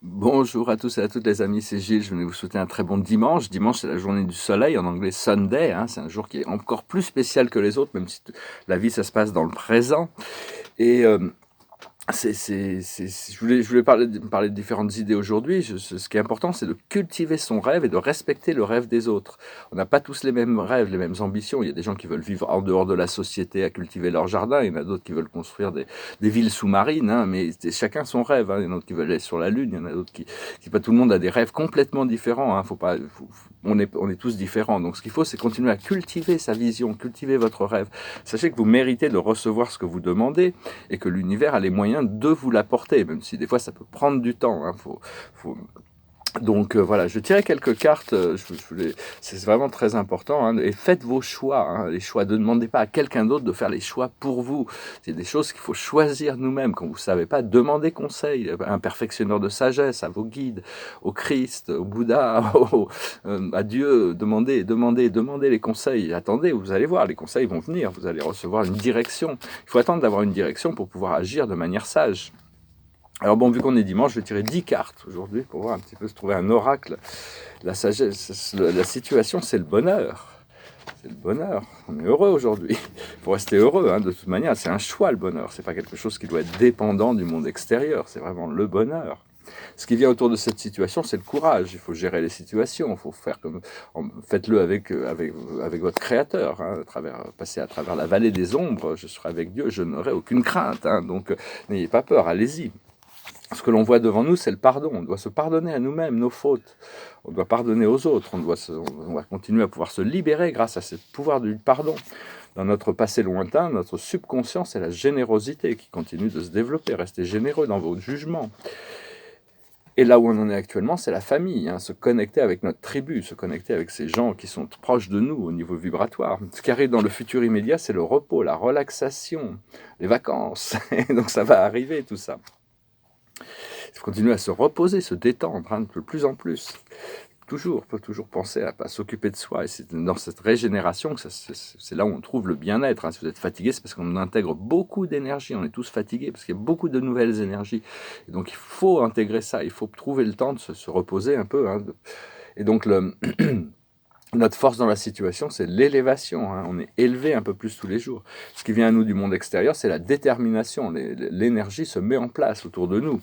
Bonjour à tous et à toutes les amis, c'est Gilles, je venais vous souhaiter un très bon dimanche. Dimanche, c'est la journée du soleil, en anglais Sunday, hein, c'est un jour qui est encore plus spécial que les autres, même si la vie, ça se passe dans le présent. Et je voulais parler de différentes idées aujourd'hui. Ce qui est important, c'est de cultiver son rêve et de respecter le rêve des autres. On n'a pas tous les mêmes rêves, les mêmes ambitions. Il y a des gens qui veulent vivre en dehors de la société, à cultiver leur jardin. Il y en a d'autres qui veulent construire des villes sous-marines. Hein, mais chacun son rêve. Hein. Il y en a d'autres qui veulent aller sur la Lune. Il y en a d'autres qui pas tout le monde a des rêves complètement différents. Hein. On est tous différents. Donc ce qu'il faut, c'est continuer à cultiver sa vision, cultiver votre rêve. Sachez que vous méritez de recevoir ce que vous demandez et que l'univers a les moyens de vous l'apporter, même si des fois ça peut prendre du temps. Hein, donc voilà, je tirais quelques cartes, c'est vraiment très important, hein, et faites vos choix, hein, les choix, ne demandez pas à quelqu'un d'autre de faire les choix pour vous. C'est des choses qu'il faut choisir nous-mêmes. Quand vous ne savez pas, demandez conseil à un perfectionneur de sagesse, à vos guides, au Christ, au Bouddha, à Dieu, demandez les conseils. Attendez, vous allez voir, les conseils vont venir, vous allez recevoir une direction. Il faut attendre d'avoir une direction pour pouvoir agir de manière sage. Alors bon, vu qu'on est dimanche, je vais tirer 10 cartes aujourd'hui pour voir un petit peu, se trouver un oracle. La sagesse, la situation, c'est le bonheur. C'est le bonheur. On est heureux aujourd'hui. Il faut rester heureux, hein, de toute manière. C'est un choix, le bonheur. C'est pas quelque chose qui doit être dépendant du monde extérieur. C'est vraiment le bonheur. Ce qui vient autour de cette situation, c'est le courage. Il faut gérer les situations. Il faut faire comme, faites-le avec votre Créateur. Hein, passer à travers la vallée des ombres. Je serai avec Dieu. Je n'aurai aucune crainte. Hein, donc, n'ayez pas peur. Allez-y. Ce que l'on voit devant nous, c'est le pardon. On doit se pardonner à nous-mêmes nos fautes. On doit pardonner aux autres. On doit continuer à pouvoir se libérer grâce à ce pouvoir du pardon. Dans notre passé lointain, notre subconscient, c'est la générosité qui continue de se développer. Restez généreux dans vos jugements. Et là où on en est actuellement, c'est la famille. Hein, se connecter avec notre tribu, se connecter avec ces gens qui sont proches de nous au niveau vibratoire. Ce qui arrive dans le futur immédiat, c'est le repos, la relaxation, les vacances. Et donc ça va arriver tout ça. Il faut continuer à se reposer, se détendre, hein, de plus en plus. Faut toujours penser à s'occuper de soi. Et c'est dans cette régénération que c'est là où on trouve le bien-être. Hein. Si vous êtes fatigué, c'est parce qu'on intègre beaucoup d'énergie. On est tous fatigués parce qu'il y a beaucoup de nouvelles énergies. Et donc il faut intégrer ça. Il faut trouver le temps de se reposer un peu. Hein. Et donc notre force dans la situation, c'est l'élévation. Hein. On est élevé un peu plus tous les jours. Ce qui vient à nous du monde extérieur, c'est la détermination. L'énergie se met en place autour de nous.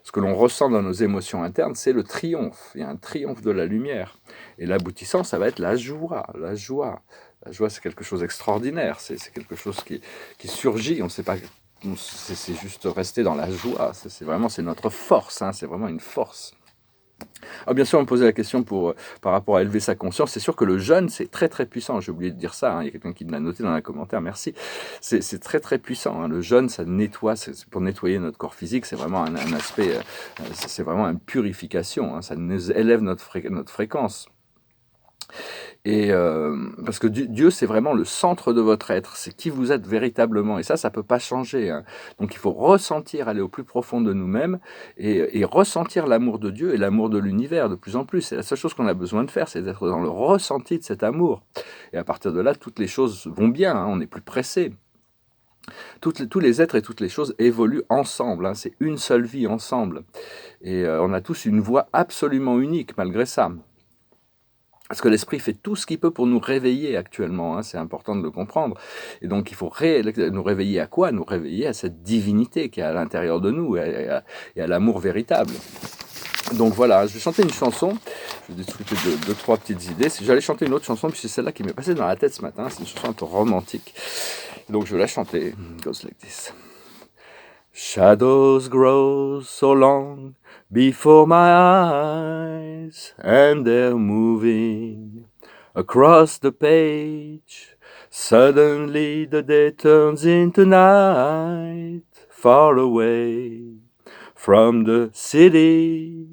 Ce que l'on ressent dans nos émotions internes, c'est le triomphe. Il y a un triomphe de la lumière. Et l'aboutissant, ça va être la joie. La joie, c'est quelque chose d'extraordinaire. C'est quelque chose qui surgit. On ne sait pas. C'est juste rester dans la joie. C'est notre force. Hein, c'est vraiment une force. Alors bien sûr, on me posait la question par rapport à élever sa conscience. C'est sûr que le jeûne, c'est très très puissant. J'ai oublié de dire ça. Hein. Il y a quelqu'un qui me l'a noté dans un commentaire. Merci. C'est très très puissant. Hein. Le jeûne, ça nettoie. C'est pour nettoyer notre corps physique. C'est vraiment un aspect. C'est vraiment une purification. Hein. Ça nous élève notre fréquence. Et parce que Dieu, c'est vraiment le centre de votre être, c'est qui vous êtes véritablement, et ça peut pas changer. Hein. Donc il faut ressentir, aller au plus profond de nous-mêmes, et ressentir l'amour de Dieu et l'amour de l'univers de plus en plus. C'est la seule chose qu'on a besoin de faire, c'est d'être dans le ressenti de cet amour. Et à partir de là, toutes les choses vont bien, hein, on n'est plus pressé. Tous les êtres et toutes les choses évoluent ensemble, hein, c'est une seule vie ensemble. Et on a tous une voix absolument unique malgré ça. Parce que l'esprit fait tout ce qu'il peut pour nous réveiller actuellement, hein, c'est important de le comprendre. Et donc il faut nous réveiller à quoi? Nous réveiller à cette divinité qui est à l'intérieur de nous et à l'amour véritable. Donc voilà, je vais chanter une chanson, je vais discuter deux, trois petites idées. J'allais chanter une autre chanson, puis c'est celle-là qui m'est passée dans la tête ce matin, c'est une chanson un peu romantique. Donc je vais la chanter, it goes like this. Shadows grow so long before my eyes, and they're moving across the page. Suddenly the day turns into night, far away from the city.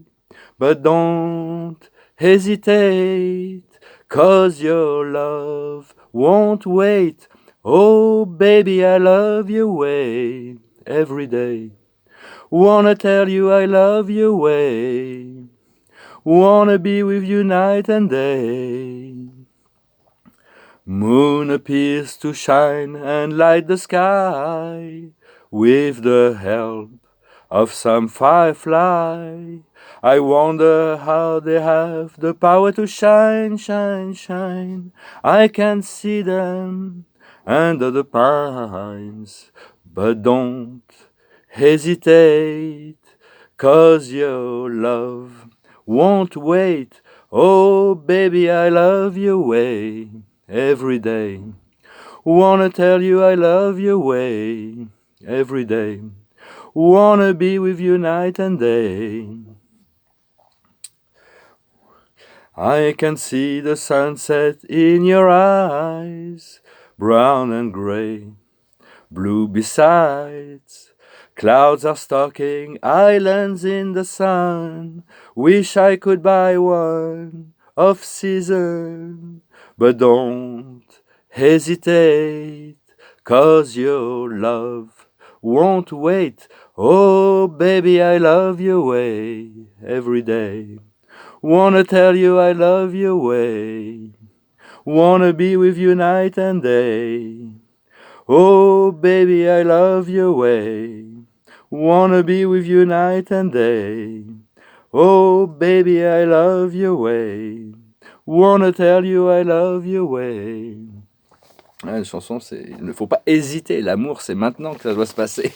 But don't hesitate, 'cause your love won't wait. Oh, baby, I love your way every day. Wanna tell you I love your way. Wanna be with you night and day. Moon appears to shine and light the sky with the help of some firefly. I wonder how they have the power to shine, shine, shine. I can see them under the pines, but don't hesitate, 'cause your love won't wait. Oh, baby, I love your way every day. Wanna tell you I love your way every day. Wanna be with you night and day. I can see the sunset in your eyes, brown and gray, blue besides. Clouds are stalking islands in the sun. Wish I could buy one off season, but don't hesitate, 'cause your love won't wait. Oh, baby, I love your way every day. Wanna tell you I love your way. Wanna be with you night and day. Oh, baby, I love your way. Wanna be with you night and day. Oh, baby, I love your way. Wanna tell you I love your way. La chanson, c'est il ne faut pas hésiter. L'amour, c'est maintenant que ça doit se passer.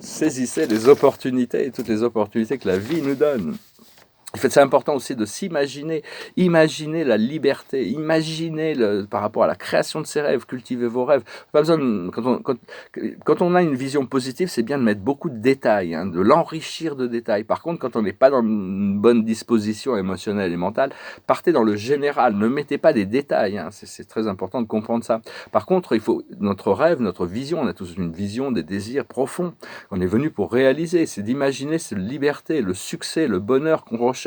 Saisissez les opportunités, toutes les opportunités que la vie nous donne. En fait, c'est important aussi de s'imaginer, imaginer la liberté, imaginer par rapport à la création de ses rêves, cultiver vos rêves. Pas besoin quand on a une vision positive, c'est bien de mettre beaucoup de détails, hein, de l'enrichir de détails. Par contre, quand on n'est pas dans une bonne disposition émotionnelle et mentale, partez dans le général, ne mettez pas des détails. Hein, c'est très important de comprendre ça. Par contre, il faut notre rêve, notre vision, on a tous une vision, des désirs profonds. On est venu pour réaliser, c'est d'imaginer cette liberté, le succès, le bonheur qu'on recherche.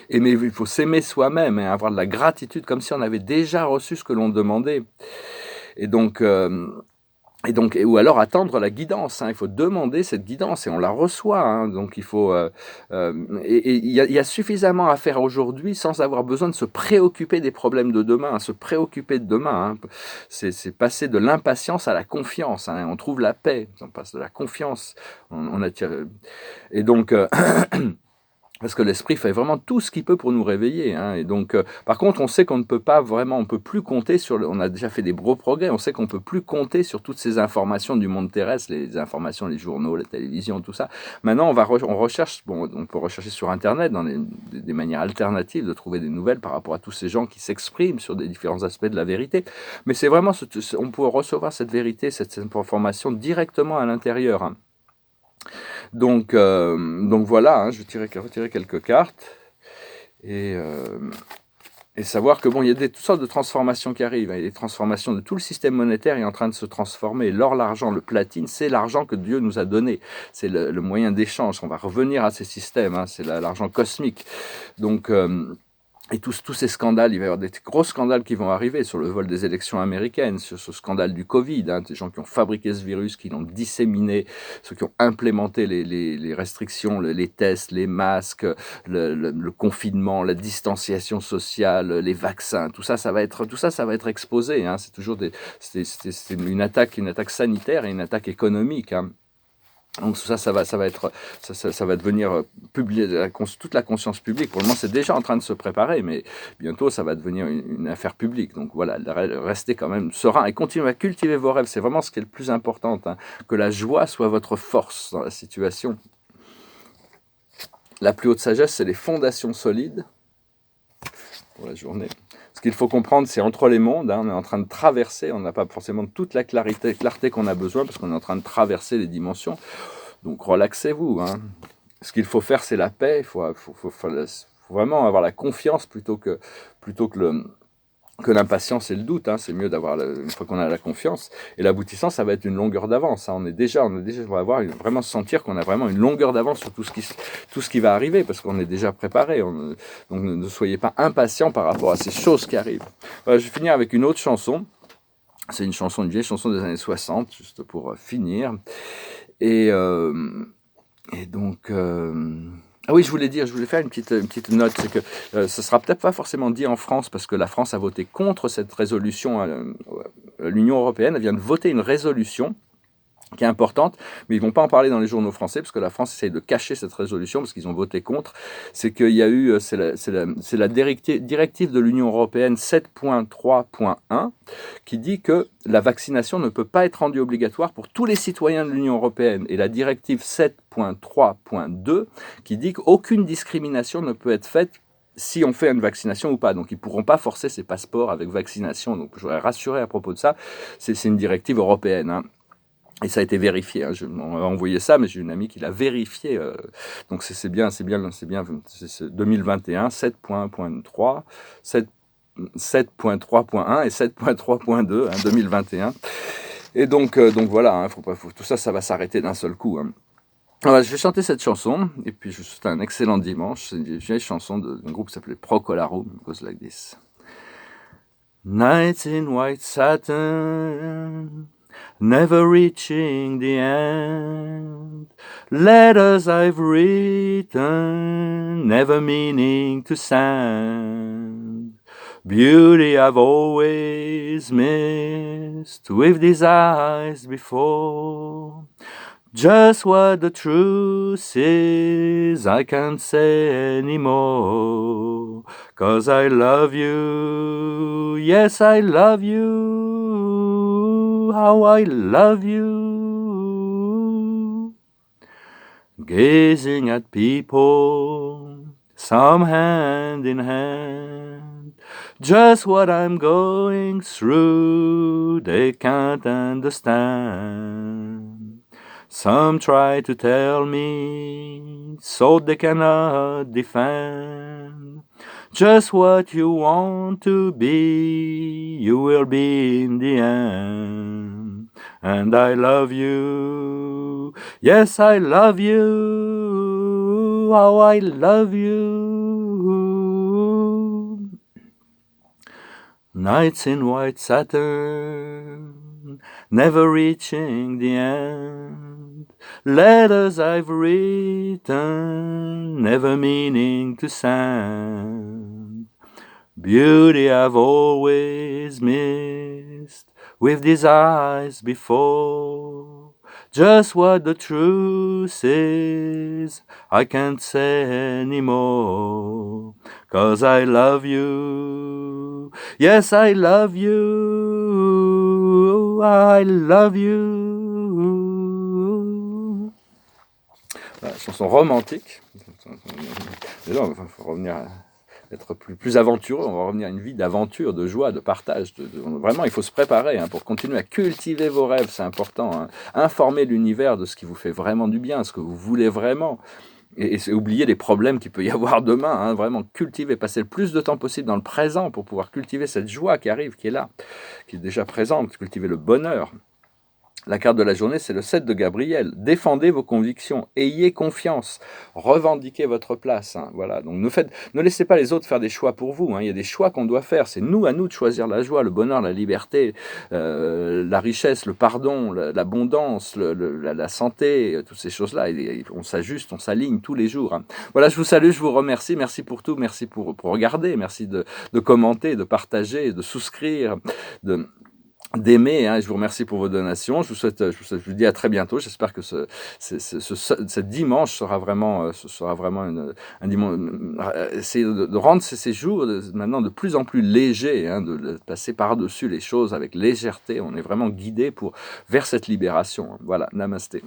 Mais il faut s'aimer soi-même et avoir de la gratitude comme si on avait déjà reçu ce que l'on demandait. Ou alors attendre la guidance. Hein. Il faut demander cette guidance et on la reçoit. Hein. Donc il faut. Il y a suffisamment à faire aujourd'hui sans avoir besoin de se préoccuper des problèmes de demain. Hein. Se préoccuper de demain, hein. C'est passer de l'impatience à la confiance. Hein. On trouve la paix. On passe de la confiance. On attire. Et donc. Parce que l'esprit fait vraiment tout ce qu'il peut pour nous réveiller. Hein. Et donc, par contre, on sait qu'on ne peut pas vraiment, on peut plus compter sur. On a déjà fait des gros progrès. On sait qu'on peut plus compter sur toutes ces informations du monde terrestre, les informations, les journaux, la télévision, tout ça. Maintenant, on recherche. Bon, on peut rechercher sur Internet, dans des manières alternatives de trouver des nouvelles par rapport à tous ces gens qui s'expriment sur des différents aspects de la vérité. Mais c'est vraiment, on peut recevoir cette vérité, cette information directement à l'intérieur. Hein. Donc voilà, hein, je vais retirer quelques cartes et savoir que bon, il y a toutes sortes de transformations qui arrivent. Les transformations de tout le système monétaire est en train de se transformer. L'or, l'argent, le platine, c'est l'argent que Dieu nous a donné. C'est le moyen d'échange. On va revenir à ces systèmes. Hein, c'est l'argent cosmique. Donc et tous ces scandales, il va y avoir des gros scandales qui vont arriver sur le vol des élections américaines, sur ce scandale du Covid, hein, des gens qui ont fabriqué ce virus, qui l'ont disséminé, ceux qui ont implémenté les restrictions, les tests, les masques, le confinement, la distanciation sociale, les vaccins, tout ça, ça va être exposé. Hein, c'est toujours c'est une attaque sanitaire et une attaque économique. Hein. Donc ça va devenir public, toute la conscience publique. Pour le moment, c'est déjà en train de se préparer, mais bientôt, ça va devenir une affaire publique. Donc voilà, restez quand même serein et continuez à cultiver vos rêves. C'est vraiment ce qui est le plus important, hein, que la joie soit votre force dans la situation. La plus haute sagesse, c'est les fondations solides pour la journée. Ce qu'il faut comprendre, c'est entre les mondes, hein, on est en train de traverser, on n'a pas forcément toute la clarté qu'on a besoin, parce qu'on est en train de traverser les dimensions. Donc relaxez-vous. Hein. Ce qu'il faut faire, c'est la paix. Il faut vraiment avoir la confiance plutôt que l'impatience et le doute. Hein. C'est mieux d'avoir, une fois qu'on a la confiance. Et l'aboutissant, ça va être une longueur d'avance. Hein. On va vraiment sentir qu'on a vraiment une longueur d'avance sur tout ce qui va arriver, parce qu'on est déjà préparé. Donc ne soyez pas impatients par rapport à ces choses qui arrivent. Voilà, je vais finir avec une autre chanson. C'est une vieille chanson des années 60, juste pour finir. Et donc... Ah oui, je voulais faire une petite note, c'est que ce sera peut-être pas forcément dit en France, parce que la France a voté contre cette résolution. L'Union européenne vient de voter une résolution qui est importante, mais ils vont pas en parler dans les journaux français, parce que la France essaye de cacher cette résolution, parce qu'ils ont voté contre. C'est qu'il y a eu, c'est la directive de l'Union européenne 7.3.1 qui dit que la vaccination ne peut pas être rendue obligatoire pour tous les citoyens de l'Union européenne. Et la directive 7.3.2 qui dit qu'aucune discrimination ne peut être faite si on fait une vaccination ou pas. Donc, ils ne pourront pas forcer ces passeports avec vaccination. Donc, je voudrais rassurer à propos de ça. C'est une directive européenne, hein. Et ça a été vérifié. Hein. On m'a envoyé ça, mais j'ai une amie qui l'a vérifié. Donc c'est bien. C'est 2021, 7.3, 7.3.1 et 7.3.2, hein, 2021. Et donc voilà, hein, tout ça, ça va s'arrêter d'un seul coup. Hein. Alors, je vais chanter cette chanson, et puis je vous souhaite un excellent dimanche. C'est une vieille chanson d'un groupe qui s'appelait Procolarum. It goes like this. Nights in white satin, never reaching the end. Letters I've written, never meaning to send. Beauty I've always missed with these eyes before. Just what the truth is, I can't say anymore. 'Cause I love you, yes I love you, how I love you. Gazing at people, some hand in hand, just what I'm going through, they can't understand. Some try to tell me, so they cannot defend. Just what you want to be, you will be in the end. And I love you, yes I love you, how I love you. Nights in white satin, never reaching the end. Letters I've written, never meaning to send. Beauty I've always missed with these eyes before. Just what the truth is, I can't say anymore. 'Cause I love you, yes I love you, I love you. Voilà, chanson romantique. Mais non, il faut revenir à être plus aventureux, on va revenir à une vie d'aventure, de joie, de partage. Vraiment, il faut se préparer pour continuer à cultiver vos rêves, c'est important. Hein. Informer l'univers de ce qui vous fait vraiment du bien, ce que vous voulez vraiment. Et oublier les problèmes qu'il peut y avoir demain. Hein. Vraiment cultiver, passer le plus de temps possible dans le présent pour pouvoir cultiver cette joie qui arrive, qui est là, qui est déjà présente, cultiver le bonheur. La carte de la journée, c'est le 7 de Gabriel. Défendez vos convictions, ayez confiance, revendiquez votre place. Hein. Voilà. Donc ne laissez pas les autres faire des choix pour vous. Hein. Il y a des choix qu'on doit faire. C'est à nous de choisir la joie, le bonheur, la liberté, la richesse, le pardon, l'abondance, la santé, toutes ces choses-là. Et on s'ajuste, on s'aligne tous les jours. Hein. Voilà, je vous salue, je vous remercie. Merci pour tout, merci pour regarder, merci de commenter, de partager, de souscrire, d'aimer, hein, je vous remercie pour vos donations. Je vous dis à très bientôt. J'espère que ce dimanche sera vraiment un dimanche. Essayer de rendre ces jours maintenant de plus en plus légers, hein, de passer par-dessus les choses avec légèreté. On est vraiment guidé vers cette libération. Voilà, namasté.